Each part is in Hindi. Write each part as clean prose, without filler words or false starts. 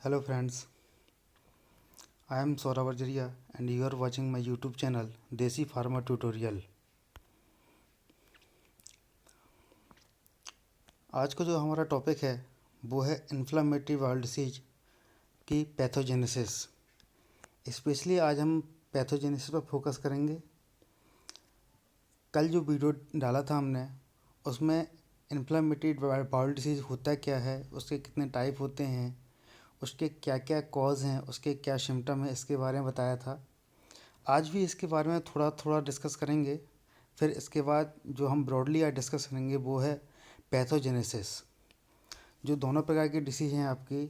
Hello friends, I am Saurabh Arjaria and you are watching my YouTube channel Desi Pharma Tutorial। आज का जो हमारा टॉपिक है वो है इन्फ्लामेटरी बाउल डिसीज की पैथोजेनेसिस। स्पेशली आज हम पैथोजेनेसिस पर फोकस करेंगे। कल जो वीडियो डाला था हमने उसमें इन्फ्लामेटरी बाउल डिसीज होता क्या है, उसके कितने टाइप होते हैं, उसके क्या क्या कॉज हैं, उसके क्या सिम्टम हैं, इसके बारे में बताया था। आज भी इसके बारे में थोड़ा थोड़ा डिस्कस करेंगे। फिर इसके बाद जो हम ब्रॉडली आज डिस्कस करेंगे वो है पैथोजेनेसिस। जो दोनों प्रकार की डिसीज़ हैं आपकी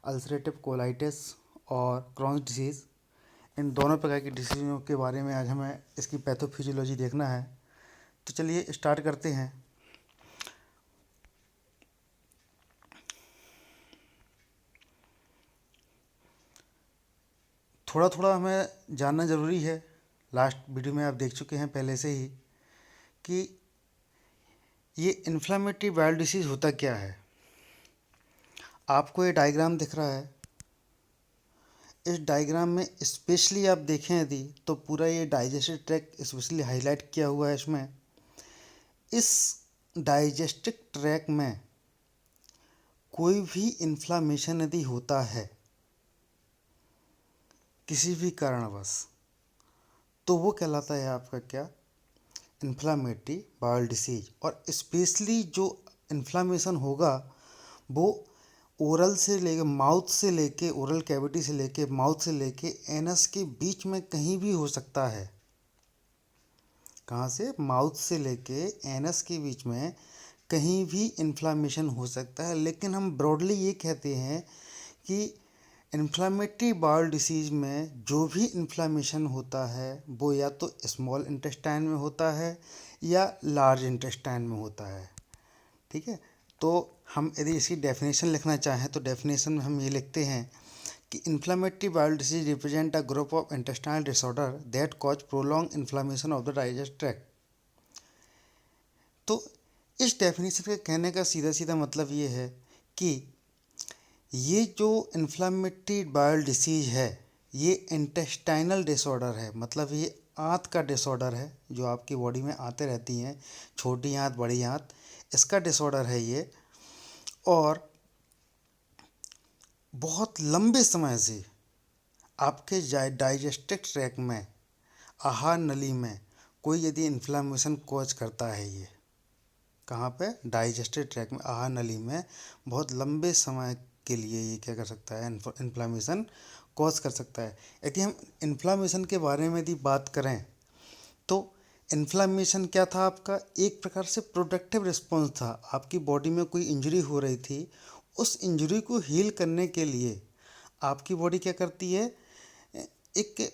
अल्सरेटिव कोलाइटिस और क्रॉन्स डिसीज़, इन दोनों प्रकार की डिसीज़ों के बारे में आज हमें इसकी पैथोफिजियोलॉजी देखना है। तो चलिए स्टार्ट करते हैं। थोड़ा थोड़ा हमें जानना ज़रूरी है। लास्ट वीडियो में आप देख चुके हैं पहले से ही कि ये इन्फ्लामेटरी बाउल डिसीज़ होता क्या है। आपको ये डायग्राम दिख रहा है। इस डायग्राम में स्पेशली आप देखें यदि तो पूरा ये डाइजेस्टिव ट्रैक्ट स्पेशली हाईलाइट किया हुआ है। इसमें इस डाइजेस्टिव ट्रैक्ट में कोई भी इन्फ्लामेशन यदि होता है किसी भी कारणवश तो वो कहलाता है आपका क्या, इन्फ्लामेटरी बाउल डिसीज। और स्पेशली जो इन्फ्लामेशन होगा वो ओरल से लेके माउथ से लेके ओरल कैविटी से लेके माउथ से लेके एनस के बीच में कहीं भी हो सकता है। कहाँ से? माउथ से लेके एनस के बीच में कहीं भी इन्फ्लामेशन हो सकता है। लेकिन हम ब्रॉडली ये कहते हैं कि इन्फ्लामेटरी बाउल डिसीज़ में जो भी इन्फ्लामेशन होता है वो या तो स्मॉल इंटेस्टाइन में होता है या लार्ज इंटेस्टाइन में होता है। ठीक है, तो हम यदि इसकी डेफिनेशन लिखना चाहें तो डेफिनेशन में हम ये लिखते हैं कि inflammatory bowel disease represent a group of intestinal disorder that cause prolong inflammation of the digest tract. तो इस डेफिनेशन के कहने का सीधा सीधा मतलब ये है कि ये जो इन्फ्लामेटरी बाउल डिसीज है ये इंटेस्टाइनल डिसऑर्डर है। मतलब ये आंत का डिसऑर्डर है, जो आपकी बॉडी में आंतें रहती हैं, छोटी आंत बड़ी आंत, इसका डिसऑर्डर है ये। और बहुत लंबे समय से आपके डाइजेस्टिव ट्रैक्ट में, आहार नली में कोई यदि इन्फ्लामेशन कॉज करता है, ये कहाँ पे? डाइजेस्टिव ट्रैक्ट में, आहार नली में बहुत लंबे समय के लिए ये क्या कर सकता है, इन्फ्लामेशन कॉज कर सकता है। यदि हम इन्फ्लामेशन के बारे में यदि बात करें तो इन्फ्लामेशन क्या था आपका? एक प्रकार से प्रोटेक्टिव रिस्पॉन्स था। आपकी बॉडी में कोई इंजरी हो रही थी, उस इंजरी को हील करने के लिए आपकी बॉडी क्या करती है, एक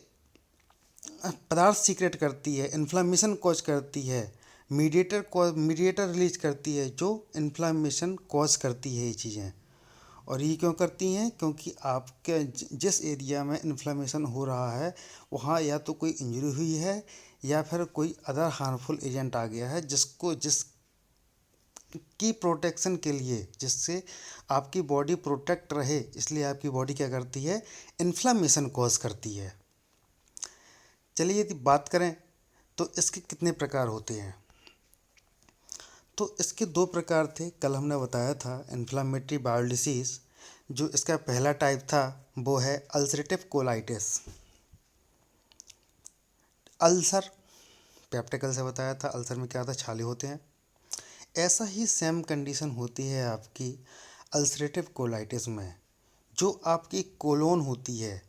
पदार्थ सीक्रेट करती है, इन्फ्लामेशन कॉज करती है, मीडिएटर रिलीज करती है जो इन्फ्लामेशन कॉज करती है ये चीज़ें। और ये क्यों करती हैं? क्योंकि आपके जिस एरिया में इन्फ्लामेशन हो रहा है वहाँ या तो कोई इंजरी हुई है या फिर कोई अदर हार्मफुल एजेंट आ गया है जिस की प्रोटेक्शन के लिए, जिससे आपकी बॉडी प्रोटेक्ट रहे, इसलिए आपकी बॉडी क्या करती है, इन्फ्लामेशन कॉज करती है। चलिए यदि बात करें तो इसके कितने प्रकार होते हैं, तो इसके दो प्रकार थे। कल हमने बताया था इन्फ्लामेटरी बाउल डिसीज़। जो इसका पहला टाइप था वो है अल्सरेटिव कोलाइटिस। अल्सर पेप्टिकल से बताया था, अल्सर में क्या था, छाले होते हैं। ऐसा ही सेम कंडीशन होती है आपकी अल्सरेटिव कोलाइटिस में। जो आपकी कोलोन होती है,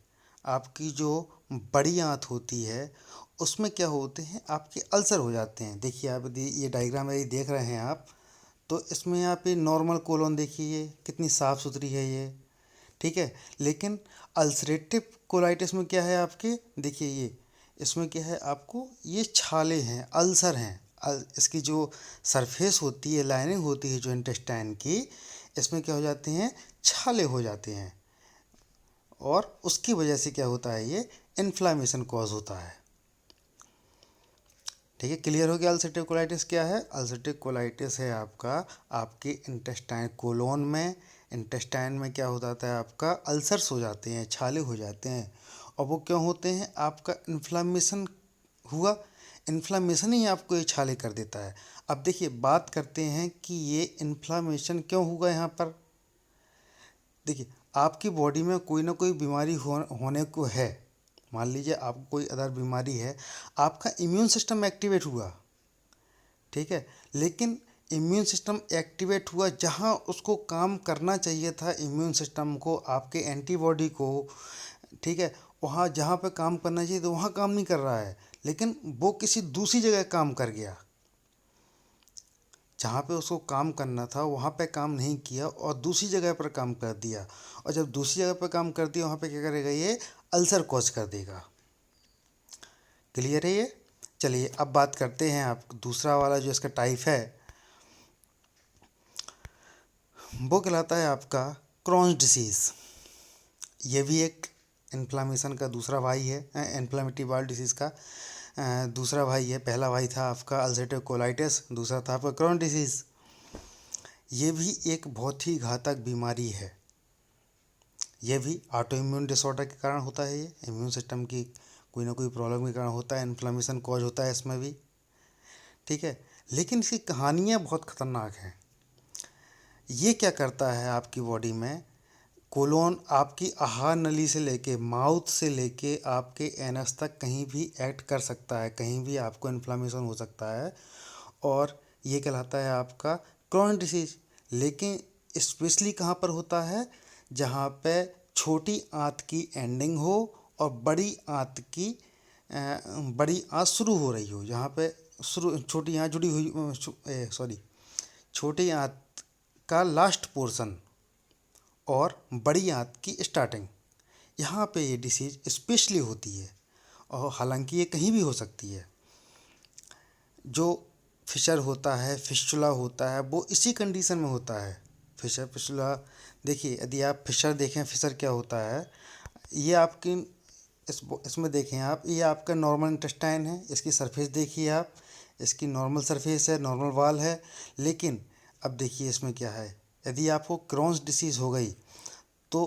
आपकी जो बड़ी आंत होती है, उसमें क्या होते हैं, आपके अल्सर हो जाते हैं। देखिए आप यदि ये डायग्राम यदि देख रहे हैं आप, तो इसमें आप ये नॉर्मल कोलोन देखिए कितनी साफ़ सुथरी है ये, ठीक है। लेकिन अल्सरेटिव कोलाइटिस में क्या है आपके, देखिए ये इसमें क्या है, आपको ये छाले हैं, अल्सर हैं। इसकी जो सरफेस होती है, लाइनिंग होती है जो इंटेस्टाइन की, इसमें क्या हो जाते हैं, छाले हो जाते हैं। और उसकी वजह से क्या होता है, ये इन्फ्लामेशन कॉज होता है। ठीक है, क्लियर हो गया अल्सरेटिव कोलाइटिस क्या है? अल्सरेटिव कोलाइटिस है आपका आपके इंटेस्टाइन कोलोन में इंटेस्टाइन में क्या हो जाता है आपका, अल्सर्स हो जाते हैं, छाले हो जाते हैं। और वो क्यों होते हैं, आपका इन्फ्लामेशन हुआ, इन्फ्लामेशन ही आपको ये छाले कर देता है। अब देखिए बात करते हैं कि ये इन्फ्लामेशन क्यों हुआ यहाँ पर। देखिए आपकी बॉडी में कोई ना कोई बीमारी होने को है, मान लीजिए आपको कोई अदर बीमारी है, आपका इम्यून सिस्टम एक्टिवेट हुआ, ठीक है, लेकिन इम्यून सिस्टम एक्टिवेट हुआ जहाँ उसको काम करना चाहिए था, इम्यून सिस्टम को, आपके एंटीबॉडी को, ठीक है, वहाँ जहाँ पे काम करना चाहिए तो वहाँ काम नहीं कर रहा है, लेकिन वो किसी दूसरी जगह काम कर गया। जहाँ पे उसको काम करना था वहाँ पे काम नहीं किया और दूसरी जगह पर काम कर दिया। और जब दूसरी जगह पर काम कर दिया वहाँ पे क्या करेगा, ये अल्सर कॉज कर देगा। क्लियर है ये। चलिए अब बात करते हैं आप दूसरा वाला जो इसका टाइप है, वो कहलाता है आपका क्रॉन्स डिसीज़। ये भी एक इन्फ्लामेशन का दूसरा भाई है, इन्फ्लामेटरी बाउल डिसीज़ का दूसरा भाई है। पहला भाई था आपका अल्सरेटिव कोलाइटिस, दूसरा था आपका क्रॉन्स डिसीज़। ये भी एक बहुत ही घातक बीमारी है। ये भी ऑटो इम्यून डिसऑर्डर के कारण होता है, ये इम्यून सिस्टम की कोई ना कोई प्रॉब्लम के कारण होता है, इन्फ्लामेशन कॉज होता है इसमें भी, ठीक है। लेकिन इसकी कहानियाँ बहुत ख़तरनाक हैं। ये क्या करता है आपकी बॉडी में, कोलोन आपकी आहार नली से लेके, माउथ से लेके आपके एनस तक कहीं भी एक्ट कर सकता है, कहीं भी आपको इन्फ्लामेशन हो सकता है, और ये कहलाता है आपका क्रॉनिक डिसीज। लेकिन स्पेशली कहाँ पर होता है, जहाँ पे छोटी आंत की एंडिंग हो और बड़ी आंत शुरू हो रही हो, जहाँ पे शुरू छोटी आंत जुड़ी हुई, सॉरी, छोटी आंत का लास्ट पोर्शन और बड़ी आंत की स्टार्टिंग, यहाँ पे ये डिसीज़ स्पेशली होती है। और हालांकि ये कहीं भी हो सकती है। जो फिशर होता है, फिस्चुला होता है, वो इसी कंडीशन में होता है। फिशर फिस्चुला, देखिए यदि आप फिशर देखें, फिशर क्या होता है, ये आपकी इसमें देखें आप, ये आपका नॉर्मल इंटेस्टाइन है, इसकी सरफेस देखिए आप, इसकी नॉर्मल सरफेस है, नॉर्मल वाल है। लेकिन अब देखिए इसमें क्या है, यदि आपको क्रॉन्स डिसीज़ हो गई तो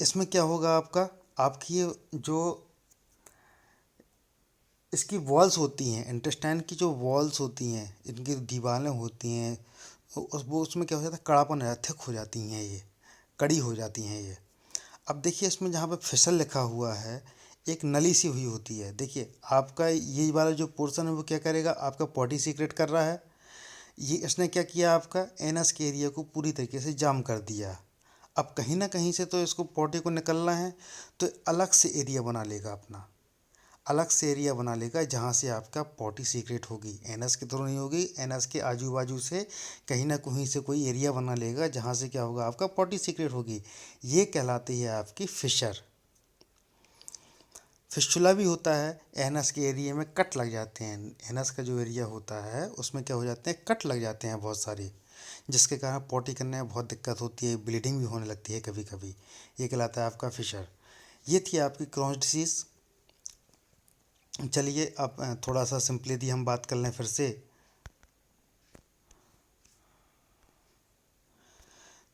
इसमें क्या होगा आपका, आपकी ये जो इसकी वॉल्स होती हैं, इंटेस्टाइन की जो वॉल्स होती हैं, इनकी दीवारें होती हैं, वो उसमें क्या हो जाता है, कड़ापन हो जाता है, थिक हो जाती हैं, ये कड़ी हो जाती हैं ये। अब देखिए इसमें जहाँ पे फिसल लिखा हुआ है, एक नली सी हुई होती है। देखिए आपका ये वाला जो पोर्शन है वो क्या करेगा, आपका पॉटी सीक्रेट कर रहा है। ये इसने क्या किया, आपका एनस के एरिया को पूरी तरीके से जाम कर दिया। अब कहीं ना कहीं से तो इसको पॉटी को निकलना है, तो अलग से एरिया बना लेगा अपना, अलग से एरिया बना लेगा जहाँ से आपका पॉटी सीक्रेट होगी। एनस के थ्रू नहीं होगी, एनस के आजू बाजू से कहीं ना कहीं से कोई एरिया बना लेगा जहाँ से क्या होगा, आपका पॉटी सीक्रेट होगी। ये कहलाती है आपकी फिशर। फिस्चुला भी होता है, एनस के एरिया में कट लग जाते हैं, एनस का जो एरिया होता है उसमें क्या हो जाते हैं, कट लग जाते हैं बहुत सारी, जिसके कारण पॉटी करने में बहुत दिक्कत होती है, ब्लीडिंग भी होने लगती है कभी कभी। ये कहलाता है आपका फिशर। ये थी आपकी क्रॉन्स डिसीज़। चलिए अब थोड़ा सा सिंपली यदि हम बात कर लें फिर से,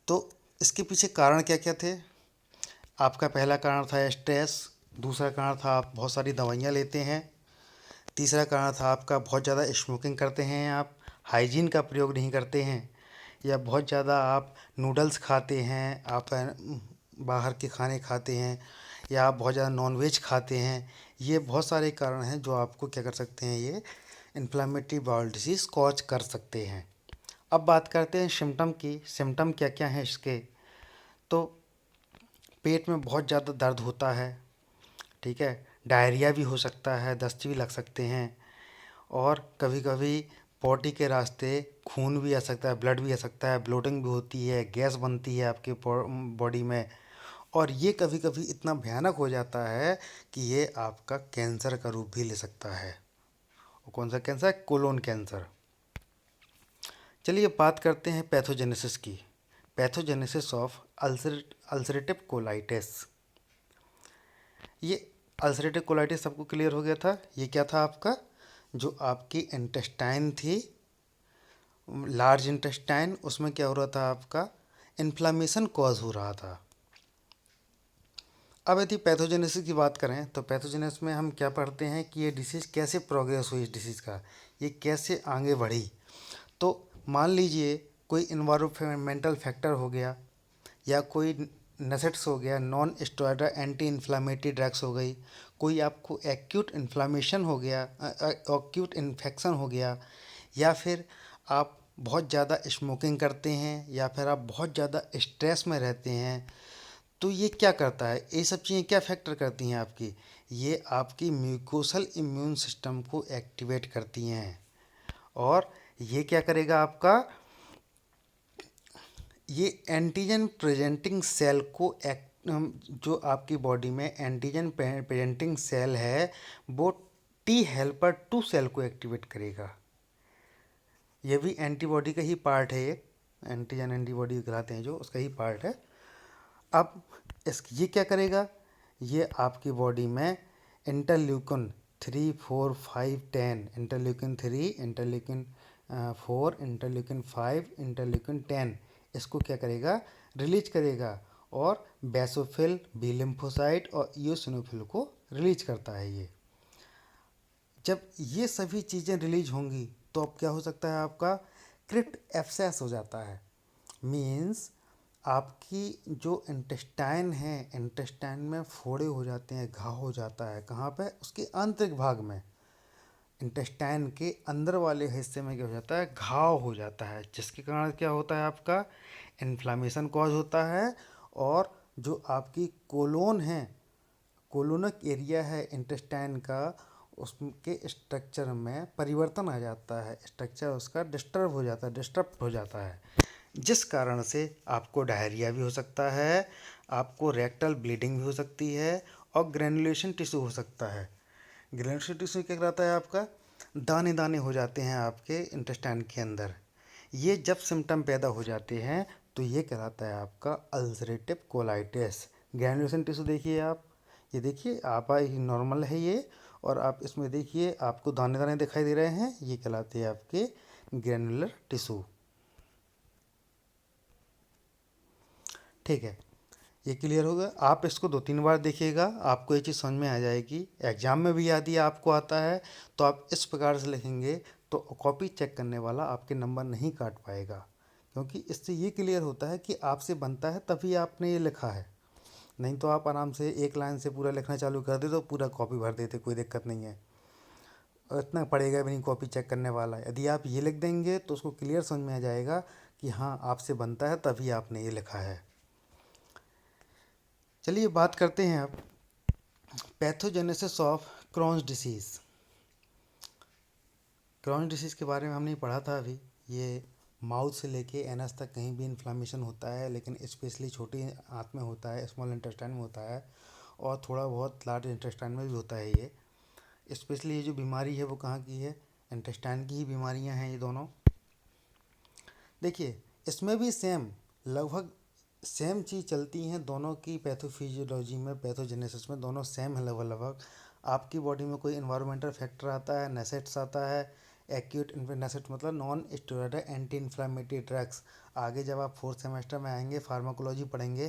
तो इसके पीछे कारण क्या क्या थे। आपका पहला कारण था स्ट्रेस, दूसरा कारण था आप बहुत सारी दवाइयाँ लेते हैं, तीसरा कारण था आपका बहुत ज़्यादा स्मोकिंग करते हैं आप, हाइजीन का प्रयोग नहीं करते हैं, या बहुत ज़्यादा आप नूडल्स खाते हैं, आप बाहर के खाने खाते हैं, या आप बहुत ज़्यादा नॉनवेज खाते हैं। ये बहुत सारे कारण हैं जो आपको क्या कर सकते हैं, ये इन्फ्लेमेटरी बाउल डिसीज़ कॉज कर सकते हैं। अब बात करते हैं सिम्टम की, सिम्टम क्या क्या हैं इसके। तो पेट में बहुत ज़्यादा दर्द होता है, ठीक है, डायरिया भी हो सकता है, दस्त भी लग सकते हैं, और कभी कभी पॉटी के रास्ते खून भी आ सकता है, ब्लड भी आ सकता है, ब्लोटिंग भी होती है, गैस बनती है आपके बॉडी में। और ये कभी कभी इतना भयानक हो जाता है कि ये आपका कैंसर का रूप भी ले सकता है। और कौन सा कैंसर है, कोलोन कैंसर। चलिए बात करते हैं पैथोजेनेसिस की, पैथोजेनेसिस ऑफ अल्सरेटिव कोलाइटिस। ये अल्सरेटिव कोलाइटिस सबको क्लियर हो गया था। ये क्या था आपका, जो आपकी इंटेस्टाइन थी लार्ज इंटेस्टाइन, उसमें क्या हो रहा था आपका, इन्फ्लामेशन कॉज हो रहा था। अब यदि पैथोजेनेसिस की बात करें तो पैथोजेनेसिस में हम क्या पढ़ते हैं कि ये डिसीज़ कैसे प्रोग्रेस हुई, इस डिसीज़ का ये कैसे आगे बढ़ी। तो मान लीजिए कोई इन्वायरमेंटल फैक्टर हो गया, या कोई नसेट्स हो गया, non steroidal anti inflammatory drugs हो गई, कोई आपको एक्यूट इन्फ्लामेशन हो गया, एक्यूट इन्फेक्शन हो गया, या फिर आप बहुत ज़्यादा स्मोकिंग करते हैं, या फिर आप बहुत ज़्यादा स्ट्रेस में रहते हैं, तो ये क्या करता है, ये सब चीज़ें क्या फैक्टर करती हैं आपकी, ये आपकी म्यूकोसल इम्यून सिस्टम को एक्टिवेट करती हैं। और ये क्या करेगा आपका, ये एंटीजन प्रेजेंटिंग सेल को जो आपकी बॉडी में एंटीजन प्रेजेंटिंग सेल है वो टी हेल्पर टू सेल को एक्टिवेट करेगा। ये भी एंटीबॉडी का ही पार्ट है, एक एंटीजन एंटीबॉडी कहलाते हैं जो, उसका ही पार्ट है। अब ये क्या करेगा, ये आपकी बॉडी में interleukin 3, 4, 5, 10, interleukin 3, interleukin 4, interleukin 5, interleukin 10, इसको क्या करेगा, रिलीज करेगा, और बेसोफिल, बी लिम्फोसाइट और इयोसिनोफिल को रिलीज करता है ये। जब ये सभी चीज़ें रिलीज होंगी तो अब क्या हो सकता है, आपका क्रिप्ट एब्सेस हो जाता है। मीन्स आपकी जो इंटेस्टाइन है, इंटेस्टाइन में फोड़े हो जाते हैं, घाव हो जाता है, कहाँ पे, उसके आंतरिक भाग में, इंटेस्टाइन के अंदर वाले हिस्से में क्या हो जाता है, घाव हो जाता है, जिसके कारण क्या होता है, आपका इन्फ्लामेशन कॉज होता है। और जो आपकी कोलोन है, कोलोनक एरिया है इंटेस्टाइन का, उसके स्ट्रक्चर में परिवर्तन आ जाता है, स्ट्रक्चर उसका डिस्टर्ब हो जाता है, जिस कारण से आपको डायरिया भी हो सकता है, आपको रेक्टल ब्लीडिंग भी हो सकती है, और ग्रेनुलेशन टिश्यू हो सकता है। ग्रेनुलेशन टिश्यू क्या कहलाता है, आपका दाने दाने हो जाते हैं आपके इंटेस्टाइन के अंदर। ये जब सिम्टम पैदा हो जाते हैं तो ये कहलाता है आपका अल्सरेटिव कोलाइटिस। ग्रेनुलेशन टिश्यू देखिए आप, ये देखिए आप, नॉर्मल है ये, और आप इसमें देखिए आपको दाने दाने दिखाई दे रहे हैं, ये कहलाते हैं आपके ग्रेनुलर टिश्यू। ठीक है, ये क्लियर होगा। आप इसको 2-3 बार देखिएगा, आपको ये चीज़ समझ में आ जाएगी। एग्जाम में भी यदि आपको आता है तो आप इस प्रकार से लिखेंगे तो कॉपी चेक करने वाला आपके नंबर नहीं काट पाएगा, क्योंकि इससे ये क्लियर होता है कि आपसे बनता है तभी आपने ये लिखा है। नहीं तो आप आराम से एक लाइन से पूरा लिखना चालू कर दे तो पूरा कॉपी भर देते, कोई दिक्कत नहीं है, और इतना पड़ेगा भी नहीं कॉपी चेक करने वाला। यदि आप ये लिख देंगे तो उसको क्लियर समझ में आ जाएगा कि हाँ आपसे बनता है तभी आपने ये लिखा है। चलिए बात करते हैं अब pathogenesis of Crohn's disease. Crohn's disease के बारे में हमने पढ़ा था अभी। ये माउथ से लेके एनस तक कहीं भी इन्फ्लामेशन होता है, लेकिन स्पेशली छोटी आंत में होता है, स्मॉल इंटेस्टाइन में होता है, और थोड़ा बहुत लार्ज इंटेस्टाइन में भी होता है ये। स्पेशली ये जो बीमारी है वो कहाँ की है, इंटेस्टाइन की ही बीमारियाँ हैं ये दोनों। देखिए इसमें भी सेम, लगभग सेम चीज़ चलती हैं दोनों की पैथोफिजियोलॉजी में, पैथोजेनेसिस में, दोनों सेम है लगभग लगभग। आपकी बॉडी में कोई इन्वायरमेंटल फैक्टर आता है, नसेट्स आता है, एक्यूट नसेट मतलब non steroidal anti inflammatory drugs. आगे जब आप 4th सेमेस्टर में आएंगे, फार्माकोलॉजी पढ़ेंगे,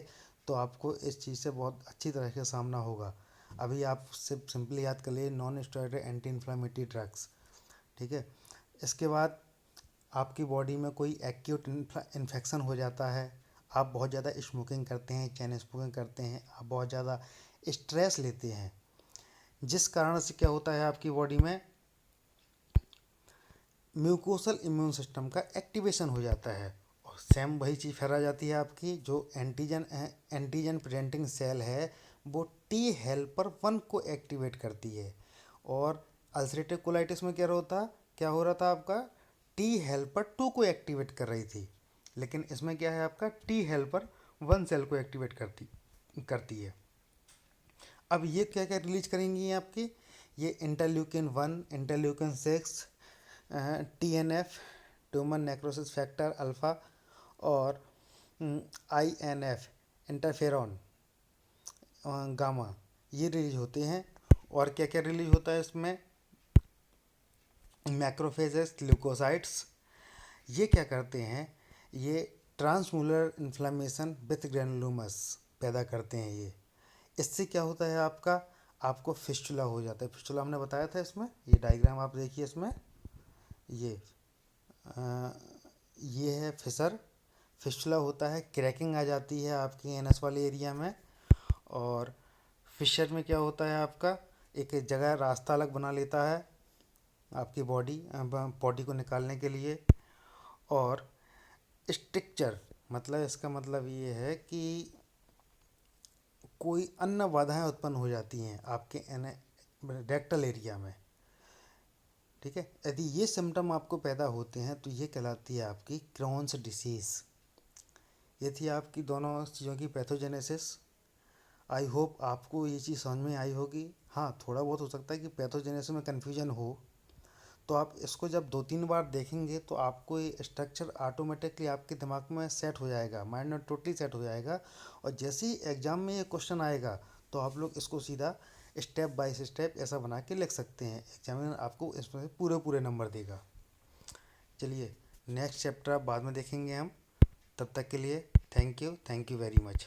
तो आपको इस चीज़ से बहुत अच्छी तरह से सामना होगा। अभी आप सिर्फ सिंपली याद कर लिए non steroidal anti inflammatory drugs. ठीक है, इसके बाद आपकी बॉडी में कोई एक्यूट इन्फेक्शन हो जाता है, आप बहुत ज़्यादा स्मोकिंग करते हैं, चैन स्मोकिंग करते हैं, आप बहुत ज़्यादा स्ट्रेस लेते हैं, जिस कारण से क्या होता है आपकी बॉडी में म्यूकोसल इम्यून सिस्टम का एक्टिवेशन हो जाता है। और सेम वही चीज़ फिर आ जाती है आपकी, जो एंटीजन प्रेजेंटिंग सेल है वो टी हेल्पर 1 को एक्टिवेट करती है। और अल्सरेटिव कोलाइटिस में क्या हो रहा था आपका, टी हेल्पर 2 को एक्टिवेट कर रही थी, लेकिन इसमें क्या है आपका टी हेल्पर 1 सेल को एक्टिवेट करती है। अब ये क्या क्या रिलीज करेंगी आपकी, ये interleukin 1, interleukin 6, TNF, tumour necrosis factor alpha, और INF, इंटरफेरॉन गामा, ये रिलीज होते हैं। और क्या क्या रिलीज होता है इसमें, मैक्रोफेजेस, ल्यूकोसाइट्स, ये क्या करते हैं, ये ट्रांसमूलर इन्फ्लेमेशन विथ ग्रेनुलोमस पैदा करते हैं ये। इससे क्या होता है आपका, आपको फिस्टुला हो जाता है। फिस्टुला हमने बताया था इसमें, ये डायग्राम आप देखिए इसमें, ये अ, ये है फिसर, फिस्टुला होता है, क्रैकिंग आ जाती है आपके एनस वाले एरिया में। और फिशर में क्या होता है आपका, एक जगह रास्ता अलग बना लेता है आपकी बॉडी को निकालने के लिए। और स्ट्रक्चर मतलब इसका मतलब ये है कि कोई अन्य बाधाएं उत्पन्न हो जाती हैं आपके रेक्टल एरिया में। ठीक है, यदि ये सिम्टम आपको पैदा होते हैं तो ये कहलाती है आपकी क्रॉन्स डिसीज़। ये थी आपकी दोनों चीज़ों की पैथोजेनेसिस। आई होप आपको ये चीज़ समझ में आई होगी। हाँ, थोड़ा बहुत हो सकता है कि पैथोजेनेसिस में कन्फ्यूजन हो, तो आप इसको जब 2-3 बार देखेंगे तो आपको ये स्ट्रक्चर ऑटोमेटिकली आपके दिमाग में सेट हो जाएगा, माइंड में टोटली सेट हो जाएगा। और जैसे ही एग्ज़ाम में ये क्वेश्चन आएगा तो आप लोग इसको सीधा स्टेप बाय स्टेप ऐसा बना के लिख सकते हैं। एग्जामिनर आपको इसमें पूरे पूरे नंबर देगा। चलिए, नेक्स्ट चैप्टर आप बाद में देखेंगे हम। तब तक के लिए थैंक यू वेरी मच।